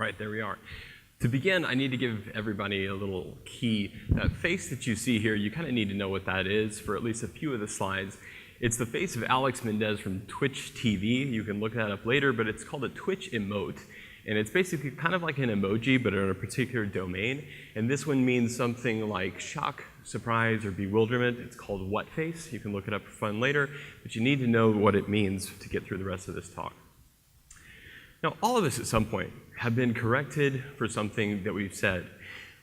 All right, there we are. To begin, I need to give everybody a little key. That face that you see here, you kind of need to know what that is for at least a few of the slides. It's the face of Alex Mendez from Twitch TV. You can look that up later, but it's called a Twitch emote. And it's basically kind of like an emoji, but in a particular domain. And this one means something like shock, surprise, or bewilderment. It's called what face. You can look it up for fun later, but you need to know what it means to get through the rest of this talk. Now, all of us at some point have been corrected for something that we've said.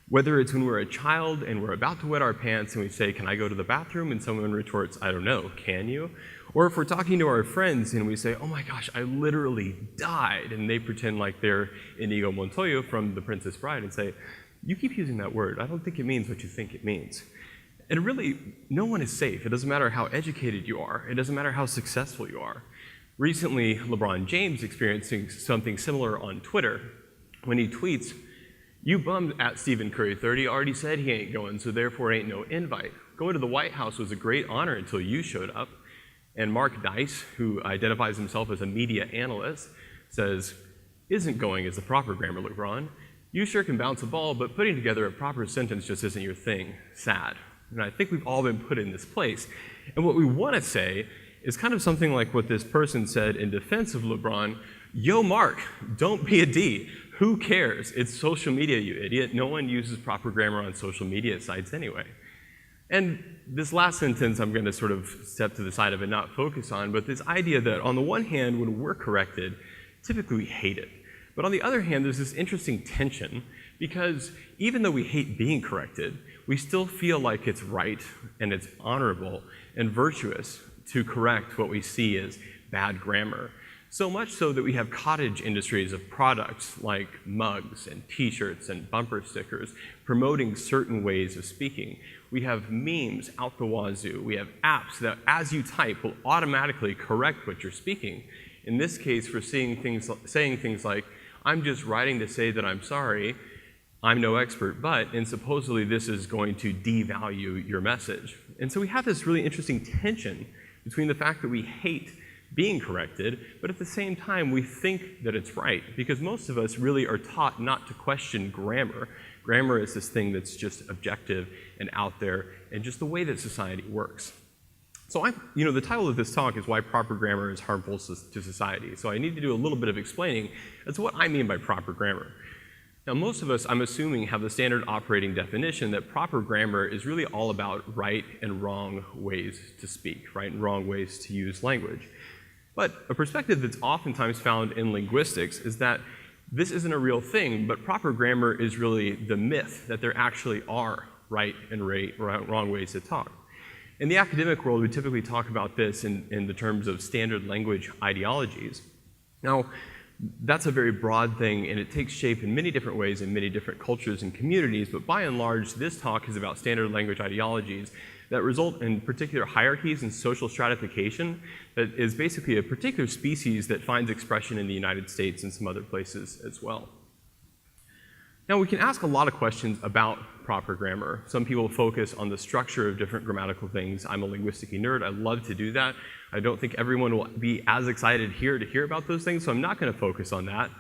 Whether it's when we're a child and we're about to wet our pants and we say, "Can I go to the bathroom?" and someone retorts, "I don't know, can you?" Or if we're talking to our friends and we say, "Oh my gosh, I literally died," and they pretend like they're Inigo Montoya from The Princess Bride and say, "You keep using that word. I don't think it means what you think it means." And really, no one is safe. It doesn't matter how educated you are. It doesn't matter how successful you are. Recently, LeBron James experiencing something similar on Twitter when he tweets, "You bummed at Stephen Curry 30 already said he ain't going, so therefore ain't no invite. Going to the White House was a great honor until you showed up." And Mark Dice, who identifies himself as a media analyst, says, "Isn't going is the proper grammar, LeBron. You sure can bounce a ball, but putting together a proper sentence just isn't your thing. Sad." And I think we've all been put in this place. And what we want to say is kind of something like what this person said in defense of LeBron. "Yo, Mark, don't be a D. Who cares? It's social media, you idiot. No one uses proper grammar on social media sites anyway." And this last sentence I'm going to sort of step to the side of and not focus on, but this idea that on the one hand, when we're corrected, typically we hate it. But on the other hand, there's this interesting tension, because even though we hate being corrected, we still feel like it's right and it's honorable and virtuous to correct what we see as bad grammar. So much so that we have cottage industries of products like mugs and t-shirts and bumper stickers promoting certain ways of speaking. We have memes out the wazoo. We have apps that, as you type, will automatically correct what you're speaking. In this case, for saying things like, "I'm just writing to say that I'm sorry, I'm no expert, but," and supposedly this is going to devalue your message. And so we have this really interesting tension between the fact that we hate being corrected, but at the same time we think that it's right, because most of us really are taught not to question grammar. Grammar is this thing that's just objective and out there and just the way that society works. So the title of this talk is "Why Proper Grammar is Harmful to Society." So I need to do a little bit of explaining as to what I mean by proper grammar. Now, most of us, I'm assuming, have the standard operating definition that proper grammar is really all about right and wrong ways to speak, right and wrong ways to use language. But a perspective that's oftentimes found in linguistics is that this isn't a real thing, but proper grammar is really the myth that there actually are right and wrong ways to talk. In the academic world, we typically talk about this in the terms of standard language ideologies. Now, that's a very broad thing, and it takes shape in many different ways in many different cultures and communities, but by and large, this talk is about standard language ideologies that result in particular hierarchies and social stratification that is basically a particular species that finds expression in the United States and some other places as well. Now, we can ask a lot of questions about proper grammar. Some people focus on the structure of different grammatical things. I'm a linguistic nerd. I love to do that. I don't think everyone will be as excited here to hear about those things, so I'm not going to focus on that.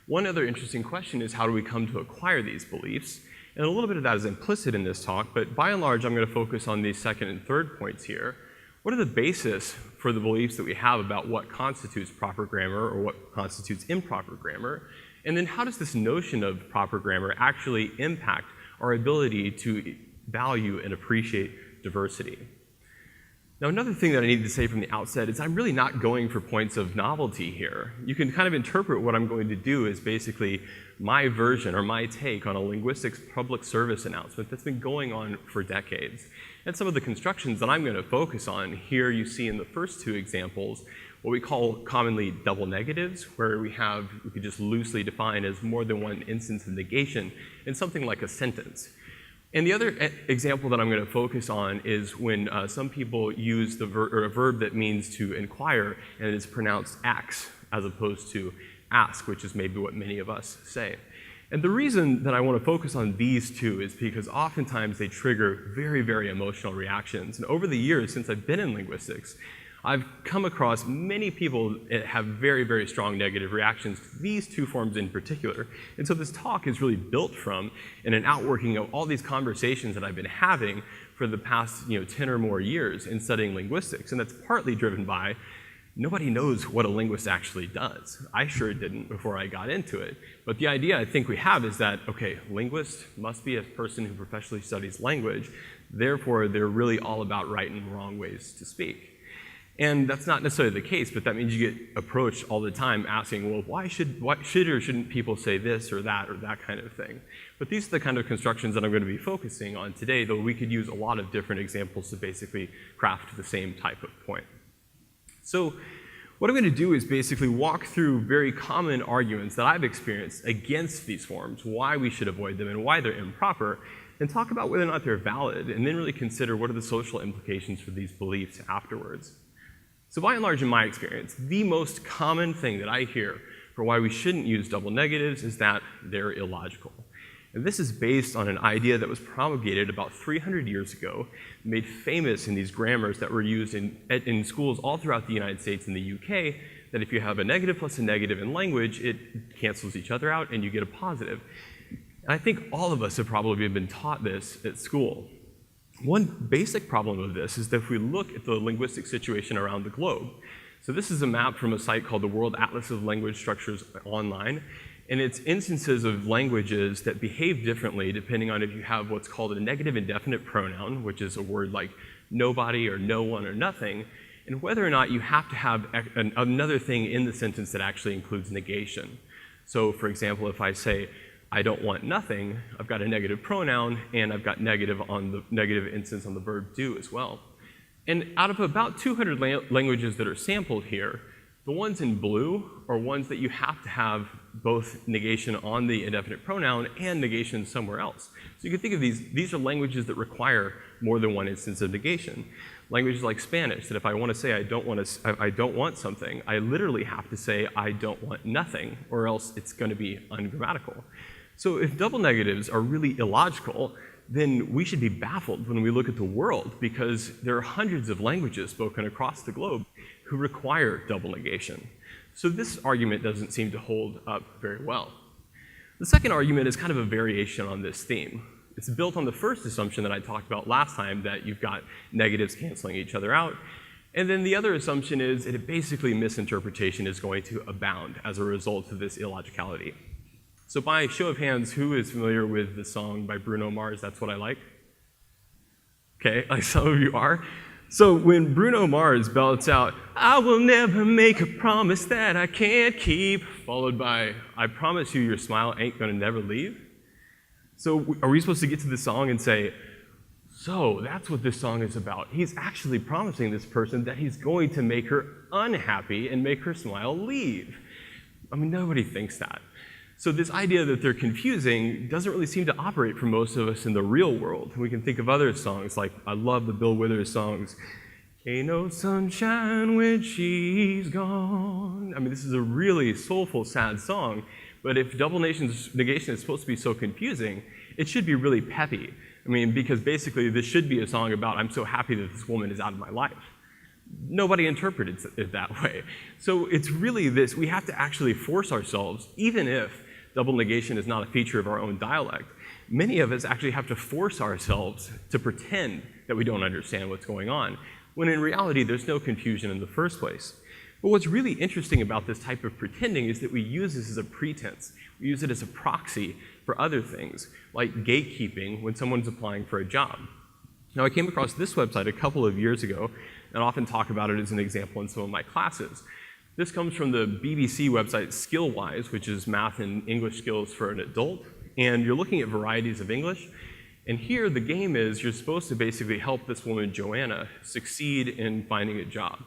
One other interesting question is, how do we come to acquire these beliefs? And a little bit of that is implicit in this talk, but by and large, I'm going to focus on these second and third points here. What are the basis for the beliefs that we have about what constitutes proper grammar or what constitutes improper grammar? And then how does this notion of proper grammar actually impact our ability to value and appreciate diversity? Now, another thing that I need to say from the outset is I'm really not going for points of novelty here. You can kind of interpret what I'm going to do as basically my version or my take on a linguistics public service announcement that's been going on for decades. And some of the constructions that I'm going to focus on here, you see in the first two examples what we call commonly double negatives, where we could just loosely define as more than one instance of negation in something like a sentence. And the other example that I'm going to focus on is when some people use a verb that means to inquire, and it is pronounced ax as opposed to ask, which is maybe what many of us say. And the reason that I want to focus on these two is because oftentimes they trigger very, very emotional reactions. And over the years since I've been in linguistics, I've come across many people that have very, very strong negative reactions to these two forms in particular. And so this talk is really built from and an outworking of all these conversations that I've been having for the past 10 or more years in studying linguistics. And that's partly driven by nobody knows what a linguist actually does. I sure didn't before I got into it. But the idea I think we have is that, okay, linguist must be a person who professionally studies language. Therefore, they're really all about right and wrong ways to speak. And that's not necessarily the case, but that means you get approached all the time asking, well, why should or shouldn't people say this or that kind of thing? But these are the kind of constructions that I'm going to be focusing on today, though we could use a lot of different examples to basically craft the same type of point. So what I'm going to do is basically walk through very common arguments that I've experienced against these forms, why we should avoid them and why they're improper, and talk about whether or not they're valid, and then really consider what are the social implications for these beliefs afterwards. So by and large, in my experience, the most common thing that I hear for why we shouldn't use double negatives is that they're illogical. And this is based on an idea that was promulgated about 300 years ago, made famous in these grammars that were used in schools all throughout the United States and the UK, that if you have a negative plus a negative in language, it cancels each other out and you get a positive. And I think all of us have probably been taught this at school. One basic problem of this is that if we look at the linguistic situation around the globe, so this is a map from a site called the World Atlas of Language Structures Online, and it's instances of languages that behave differently depending on if you have what's called a negative indefinite pronoun, which is a word like nobody or no one or nothing, and whether or not you have to have another thing in the sentence that actually includes negation. So for example, if I say, I don't want nothing, I've got a negative pronoun, and I've got negative on the negative instance on the verb do as well. And out of about 200 languages that are sampled here, the ones in blue are ones that you have to have both negation on the indefinite pronoun and negation somewhere else. So you can think of these are languages that require more than one instance of negation. Languages like Spanish, that if I want to say I don't want something, I literally have to say I don't want nothing, or else it's going to be ungrammatical. So if double negatives are really illogical, then we should be baffled when we look at the world, because there are hundreds of languages spoken across the globe who require double negation. So this argument doesn't seem to hold up very well. The second argument is kind of a variation on this theme. It's built on the first assumption that I talked about last time, that you've got negatives canceling each other out. And then the other assumption is that basically misinterpretation is going to abound as a result of this illogicality. So by show of hands, who is familiar with the song by Bruno Mars, That's What I Like? Okay, like some of you are. So when Bruno Mars belts out, I will never make a promise that I can't keep, followed by, I promise you your smile ain't gonna never leave. So are we supposed to get to the song and say, so that's what this song is about. He's actually promising this person that he's going to make her unhappy and make her smile leave. I mean, nobody thinks that. So this idea that they're confusing doesn't really seem to operate for most of us in the real world. We can think of other songs, like I love the Bill Withers songs, Ain't no sunshine when she's gone. I mean, this is a really soulful, sad song, but if double negation is supposed to be so confusing, it should be really peppy. I mean, because basically this should be a song about I'm so happy that this woman is out of my life. Nobody interpreted it that way. So it's really this, we have to actually force ourselves, even if double negation is not a feature of our own dialect, many of us actually have to force ourselves to pretend that we don't understand what's going on, when in reality there's no confusion in the first place. But what's really interesting about this type of pretending is that we use this as a pretense. We use it as a proxy for other things, like gatekeeping when someone's applying for a job. Now, I came across this website a couple of years ago, and often talk about it as an example in some of my classes. This comes from the BBC website Skillwise, which is math and English skills for an adult, and you're looking at varieties of English. And here the game is you're supposed to basically help this woman, Joanna, succeed in finding a job.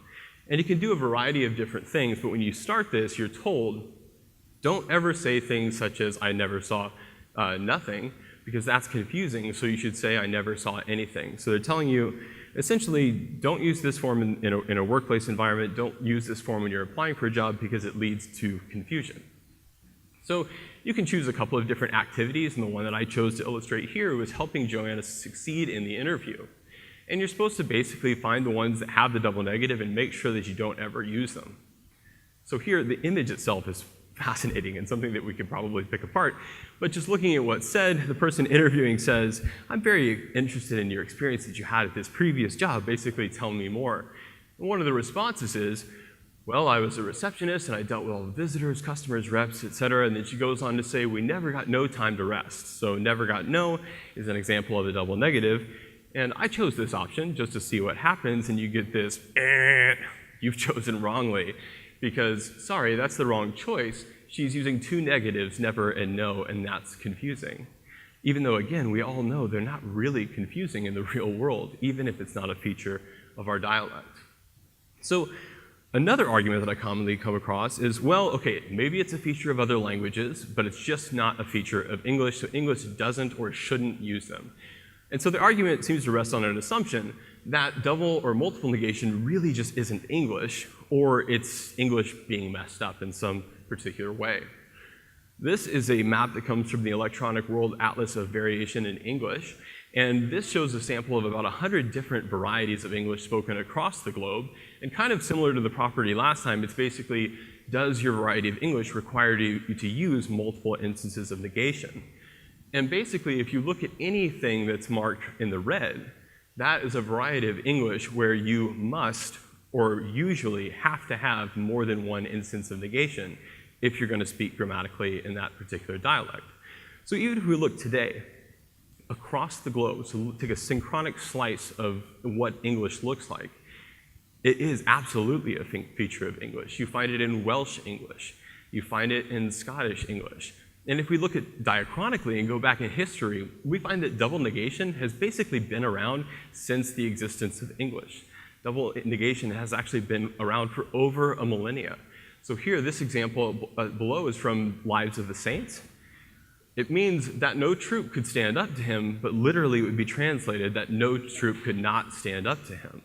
And you can do a variety of different things, but when you start this, you're told, don't ever say things such as, I never saw nothing, because that's confusing, so you should say, I never saw anything. So they're telling you, essentially, don't use this form in a workplace environment, don't use this form when you're applying for a job because it leads to confusion. So you can choose a couple of different activities, and the one that I chose to illustrate here was helping Joanna succeed in the interview. And you're supposed to basically find the ones that have the double negative and make sure that you don't ever use them. So here, the image itself is fascinating and something that we could probably pick apart. But just looking at what's said, the person interviewing says, I'm very interested in your experience that you had at this previous job. Basically, tell me more. And one of the responses is, well, I was a receptionist and I dealt with all the visitors, customers, reps, et cetera. And then she goes on to say, we never got no time to rest. So never got no is an example of a double negative. And I chose this option just to see what happens, and you get this, you've chosen wrongly. Because, sorry, that's the wrong choice. She's using two negatives, never and no, and that's confusing. Even though, again, we all know they're not really confusing in the real world, even if it's not a feature of our dialect. So another argument that I commonly come across is, well, okay, maybe it's a feature of other languages, but it's just not a feature of English, so English doesn't or shouldn't use them. And so the argument seems to rest on an assumption that double or multiple negation really just isn't English, or it's English being messed up in some particular way. This is a map that comes from the Electronic World Atlas of Variation in English, and this shows a sample of about 100 different varieties of English spoken across the globe, and kind of similar to the property last time, it's basically, does your variety of English require you to use multiple instances of negation? And basically, if you look at anything that's marked in the red, that is a variety of English where you must or usually have to have more than one instance of negation if you're going to speak grammatically in that particular dialect. So even if we look today across the globe, so take a synchronic slice of what English looks like, it is absolutely a feature of English. You find it in Welsh English. You find it in Scottish English. And if we look at diachronically and go back in history, we find that double negation has basically been around since the existence of English. Double negation has actually been around for over a millennia. So here, this example below is from Lives of the Saints. It means that no troop could stand up to him, but literally it would be translated that no troop could not stand up to him.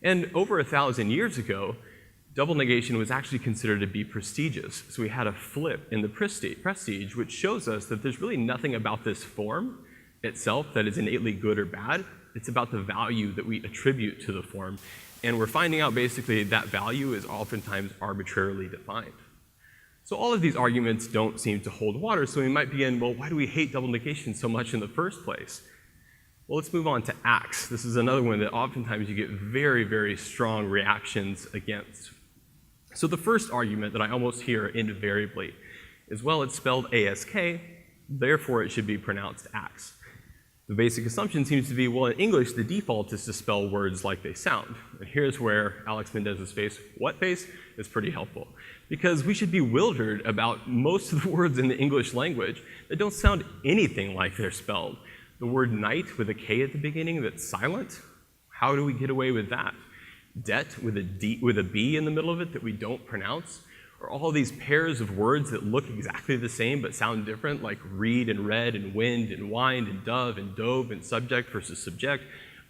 And over 1,000 years ago, double negation was actually considered to be prestigious. So we had a flip in the prestige, which shows us that there's really nothing about this form itself that is innately good or bad. It's about the value that we attribute to the form. And we're finding out basically that value is oftentimes arbitrarily defined. So all of these arguments don't seem to hold water, so we might begin, well, why do we hate double negation so much in the first place? Well, let's move on to acts. This is another one that oftentimes you get very, very strong reactions against. So the first argument that I almost hear invariably is, well, it's spelled ASK, therefore it should be pronounced ax. The basic assumption seems to be, well, in English, the default is to spell words like they sound. And here's where Alex Mendez's face, what face, is pretty helpful. Because we should be bewildered about most of the words in the English language that don't sound anything like they're spelled. The word night with a K at the beginning that's silent, how do we get away with that? Debt with a B in the middle of it that we don't pronounce, or all these pairs of words that look exactly the same but sound different, like read and read and wind and wind and dove and dove and subject versus subject,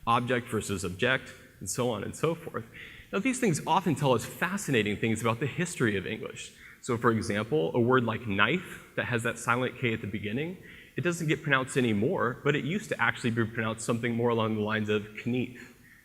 object versus object, and so on and so forth. Now, these things often tell us fascinating things about the history of English. So, for example, a word like knife that has that silent K at the beginning, it doesn't get pronounced anymore, but it used to actually be pronounced something more along the lines of knief.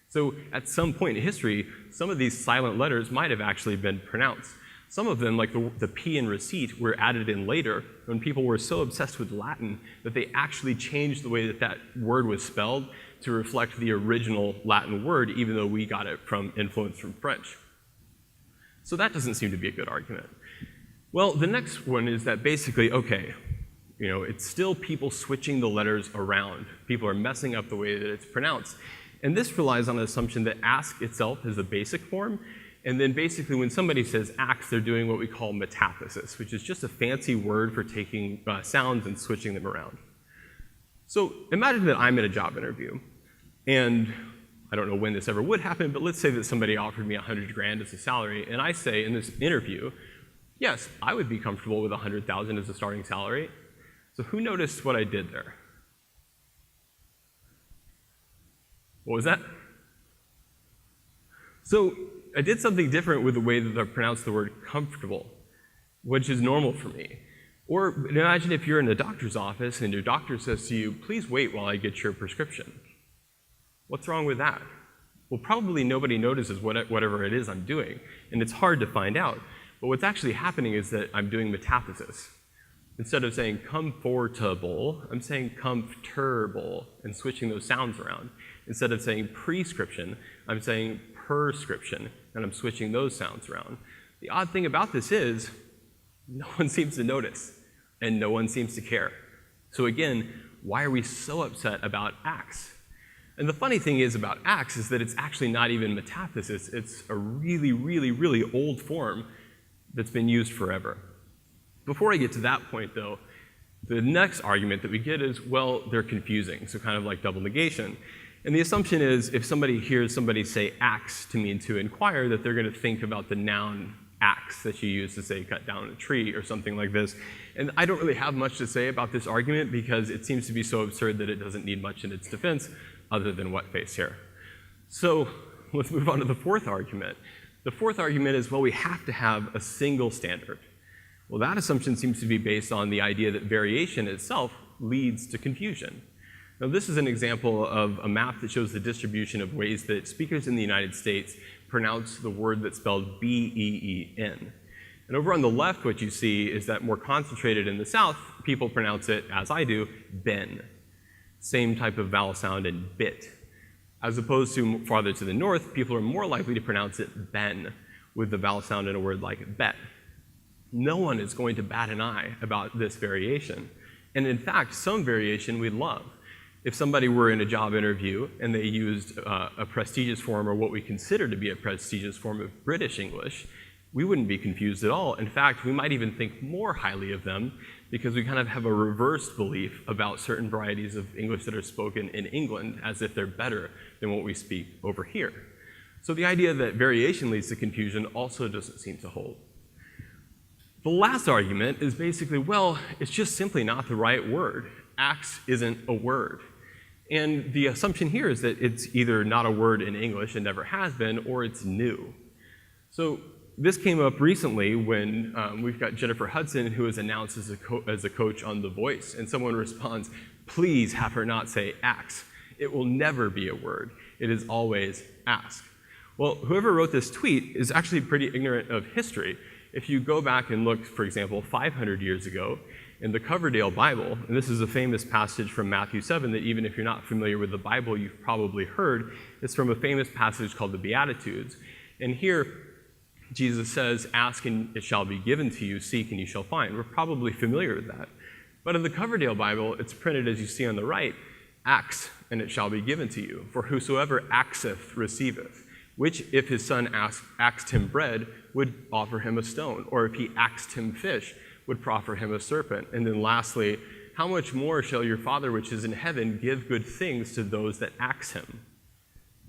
So at some point in history, some of these silent letters might have actually been pronounced. Some of them, like the P in receipt, were added in later when people were so obsessed with Latin that they actually changed the way that that word was spelled to reflect the original Latin word, even though we got it from influence from French. So that doesn't seem to be a good argument. Well, the next one is that basically, okay, it's still people switching the letters around. People are messing up the way that it's pronounced. And this relies on the assumption that ask itself is the basic form, and then basically when somebody says ax, they're doing what we call metathesis, which is just a fancy word for taking sounds and switching them around. So imagine that I'm at a job interview, and I don't know when this ever would happen, but let's say that somebody offered me $100,000 as a salary, and I say in this interview, yes, I would be comfortable with $100,000 as a starting salary. So who noticed what I did there? What was that? So I did something different with the way that I pronounced the word comfortable, which is normal for me. Or imagine if you're in a doctor's office and your doctor says to you, please wait while I get your prescription. What's wrong with that? Well, probably nobody notices whatever it is I'm doing, and it's hard to find out. But what's actually happening is that I'm doing metathesis. Instead of saying comfortable, I'm saying comfortable and switching those sounds around. Instead of saying prescription, I'm saying prescription, and I'm switching those sounds around. The odd thing about this is no one seems to notice, and no one seems to care. So again, why are we so upset about acts? And the funny thing is about acts is that it's actually not even metathesis. It's a really, really, really old form that's been used forever. Before I get to that point, though, the next argument that we get is, well, they're confusing, so kind of like double negation. And the assumption is if somebody hears somebody say axe to mean to inquire, that they're going to think about the noun axe that you use to say cut down a tree or something like this. And I don't really have much to say about this argument because it seems to be so absurd that it doesn't need much in its defense other than what face here. So let's move on to the fourth argument. The fourth argument is, well, we have to have a single standard. Well, that assumption seems to be based on the idea that variation itself leads to confusion. Now, this is an example of a map that shows the distribution of ways that speakers in the United States pronounce the word that's spelled B-E-E-N. And over on the left, what you see is that more concentrated in the South, people pronounce it, as I do, ben. Same type of vowel sound in bit. As opposed to farther to the north, people are more likely to pronounce it ben, with the vowel sound in a word like bet. No one is going to bat an eye about this variation. And in fact, some variation we love. If somebody were in a job interview and they used a prestigious form or what we consider to be a prestigious form of British English, we wouldn't be confused at all. In fact, we might even think more highly of them because we kind of have a reversed belief about certain varieties of English that are spoken in England as if they're better than what we speak over here. So the idea that variation leads to confusion also doesn't seem to hold. The last argument is basically, well, it's just simply not the right word. Axe isn't a word. And the assumption here is that it's either not a word in English and never has been, or it's new. So this came up recently when we've got Jennifer Hudson, who is announced as a coach on The Voice, and someone responds, please have her not say axe. It will never be a word. It is always ask. Well, whoever wrote this tweet is actually pretty ignorant of history. If you go back and look, for example, 500 years ago, in the Coverdale Bible, and this is a famous passage from Matthew 7 that even if you're not familiar with the Bible, you've probably heard. It's from a famous passage called the Beatitudes. And here, Jesus says, ask and it shall be given to you, seek and you shall find. We're probably familiar with that. But in the Coverdale Bible, it's printed as you see on the right, ask and it shall be given to you. For whosoever axeth receiveth. Which, if his son axed him bread, would offer him a stone, or if he axed him fish, would proffer him a serpent. And then lastly, how much more shall your Father which is in heaven give good things to those that ask him?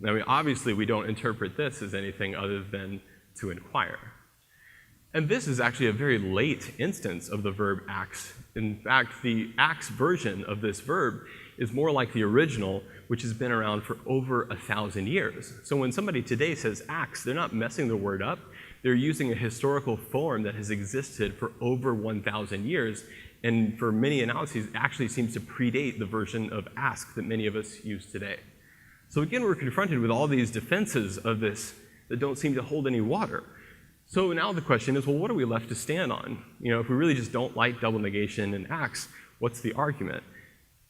Now, obviously, we don't interpret this as anything other than to inquire. And this is actually a very late instance of the verb ax. In fact, the ax version of this verb is more like the original, which has been around for over 1,000 years. So when somebody today says ax, they're not messing the word up. They're using a historical form that has existed for over 1,000 years, and for many analyses, actually seems to predate the version of ask that many of us use today. So again, we're confronted with all these defenses of this that don't seem to hold any water. So now the question is, well, what are we left to stand on? You know, if we really just don't like double negation and ax, what's the argument?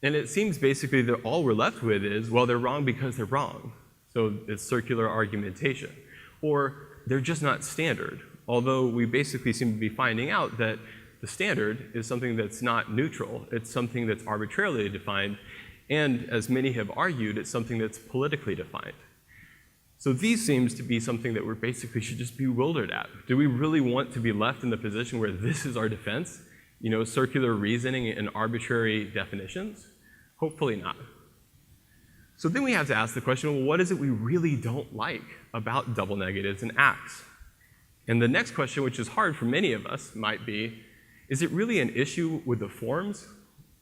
And it seems basically that all we're left with is, well, they're wrong because they're wrong. So it's circular argumentation. Or they're just not standard, although we basically seem to be finding out that the standard is something that's not neutral. It's something that's arbitrarily defined, and as many have argued, it's something that's politically defined. So these seems to be something that we basically should just be bewildered at. Do we really want to be left in the position where this is our defense? You know, circular reasoning and arbitrary definitions? Hopefully not. So then we have to ask the question, well, what is it we really don't like about double negatives and acts? And the next question, which is hard for many of us, might be, is it really an issue with the forms,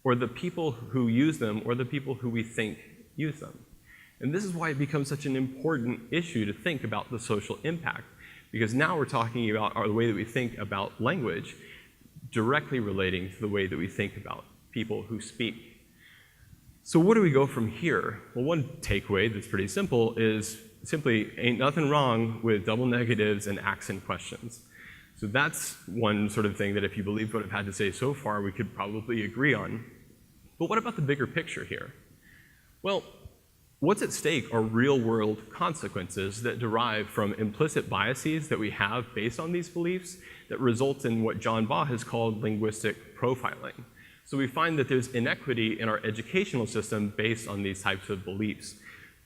or the people who use them, or the people who we think use them? And this is why it becomes such an important issue to think about the social impact, because now we're talking about the way that we think about language directly relating to the way that we think about people who speak. So where do we go from here? Well, one takeaway that's pretty simple is simply ain't nothing wrong with double negatives and accent questions. So that's one sort of thing that if you believe what I've had to say so far, we could probably agree on. But what about the bigger picture here? Well, what's at stake are real-world consequences that derive from implicit biases that we have based on these beliefs that result in what John Baugh has called linguistic profiling. So we find that there's inequity in our educational system based on these types of beliefs.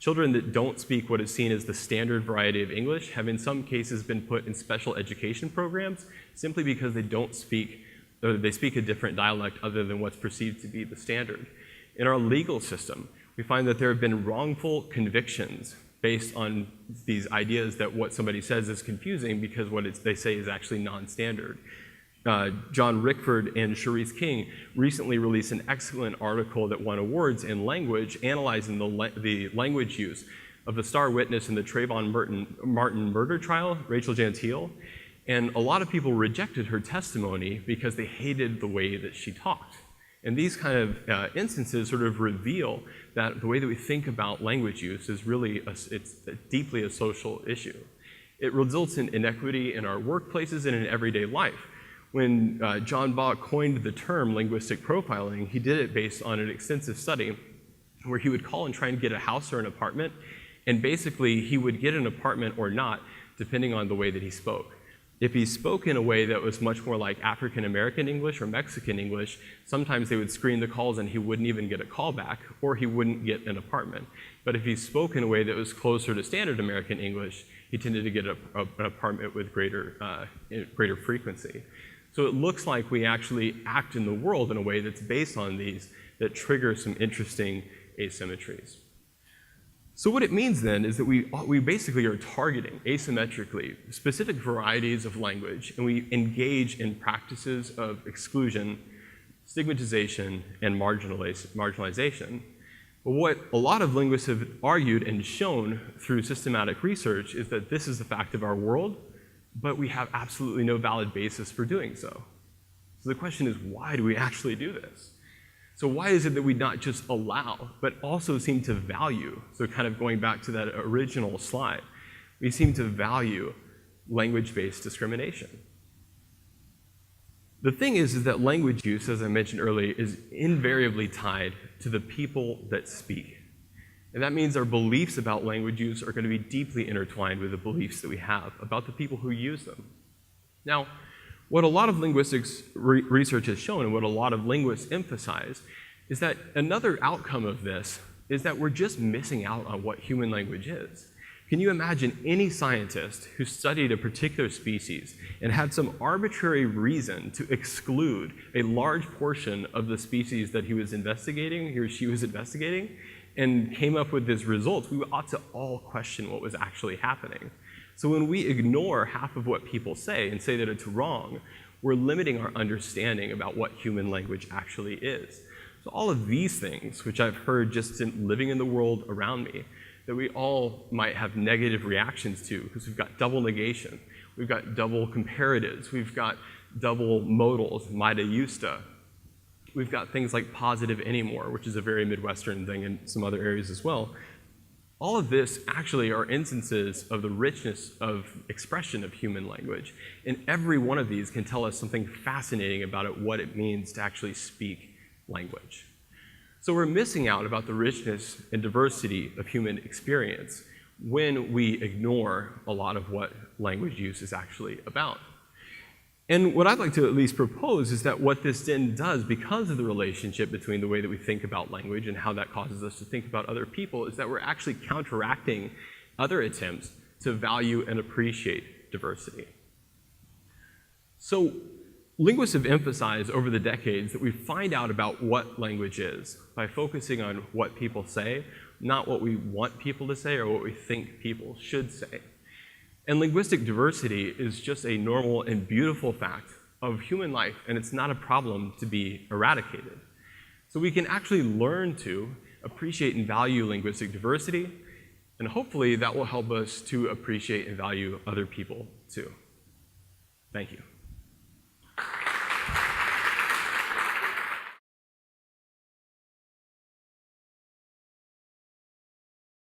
Children that don't speak what is seen as the standard variety of English have in some cases been put in special education programs simply because they don't speak, or they speak a different dialect other than what's perceived to be the standard. In our legal system, we find that there have been wrongful convictions based on these ideas that what somebody says is confusing because what they say is actually non-standard. John Rickford and Cherise King recently released an excellent article that won awards in language, analyzing the language use of the star witness in the Trayvon Martin murder trial, Rachel Gentile. And a lot of people rejected her testimony because they hated the way that she talked. And these kind of instances sort of reveal that the way that we think about language use is really, it's deeply a social issue. It results in inequity in our workplaces and in everyday life. When John Baugh coined the term linguistic profiling, he did it based on an extensive study where he would call and try and get a house or an apartment, and basically he would get an apartment or not depending on the way that he spoke. If he spoke in a way that was much more like African American English or Mexican English, sometimes they would screen the calls and he wouldn't even get a call back, or he wouldn't get an apartment. But if he spoke in a way that was closer to standard American English, he tended to get an apartment with greater frequency. So it looks like we actually act in the world in a way that's based on these that trigger some interesting asymmetries. So what it means then is that we basically are targeting asymmetrically specific varieties of language, and we engage in practices of exclusion, stigmatization, and marginalization. But what a lot of linguists have argued and shown through systematic research is that this is the fact of our world, but we have absolutely no valid basis for doing so. So the question is, why do we actually do this? So why is it that we not just allow, but also seem to value, so kind of going back to that original slide, we seem to value language-based discrimination? The thing is that language use, as I mentioned earlier, is invariably tied to the people that speak. And that means our beliefs about language use are going to be deeply intertwined with the beliefs that we have about the people who use them. Now, what a lot of linguistics research has shown and what a lot of linguists emphasize is that another outcome of this is that we're just missing out on what human language is. Can you imagine any scientist who studied a particular species and had some arbitrary reason to exclude a large portion of the species that he or she was investigating, and came up with these results? We ought to all question what was actually happening. So when we ignore half of what people say and say that it's wrong, we're limiting our understanding about what human language actually is. So all of these things, which I've heard just in living in the world around me, that we all might have negative reactions to, because we've got double negation, we've got double comparatives, we've got double modals, mida justa. We've got things like positive anymore, which is a very Midwestern thing in some other areas as well. All of this actually are instances of the richness of expression of human language. And every one of these can tell us something fascinating about it, what it means to actually speak language. So we're missing out about the richness and diversity of human experience when we ignore a lot of what language use is actually about. And what I'd like to at least propose is that what this then does, because of the relationship between the way that we think about language and how that causes us to think about other people, is that we're actually counteracting other attempts to value and appreciate diversity. So linguists have emphasized over the decades that we find out about what language is by focusing on what people say, not what we want people to say or what we think people should say. And linguistic diversity is just a normal and beautiful fact of human life, and it's not a problem to be eradicated. So we can actually learn to appreciate and value linguistic diversity, and hopefully that will help us to appreciate and value other people too. Thank you.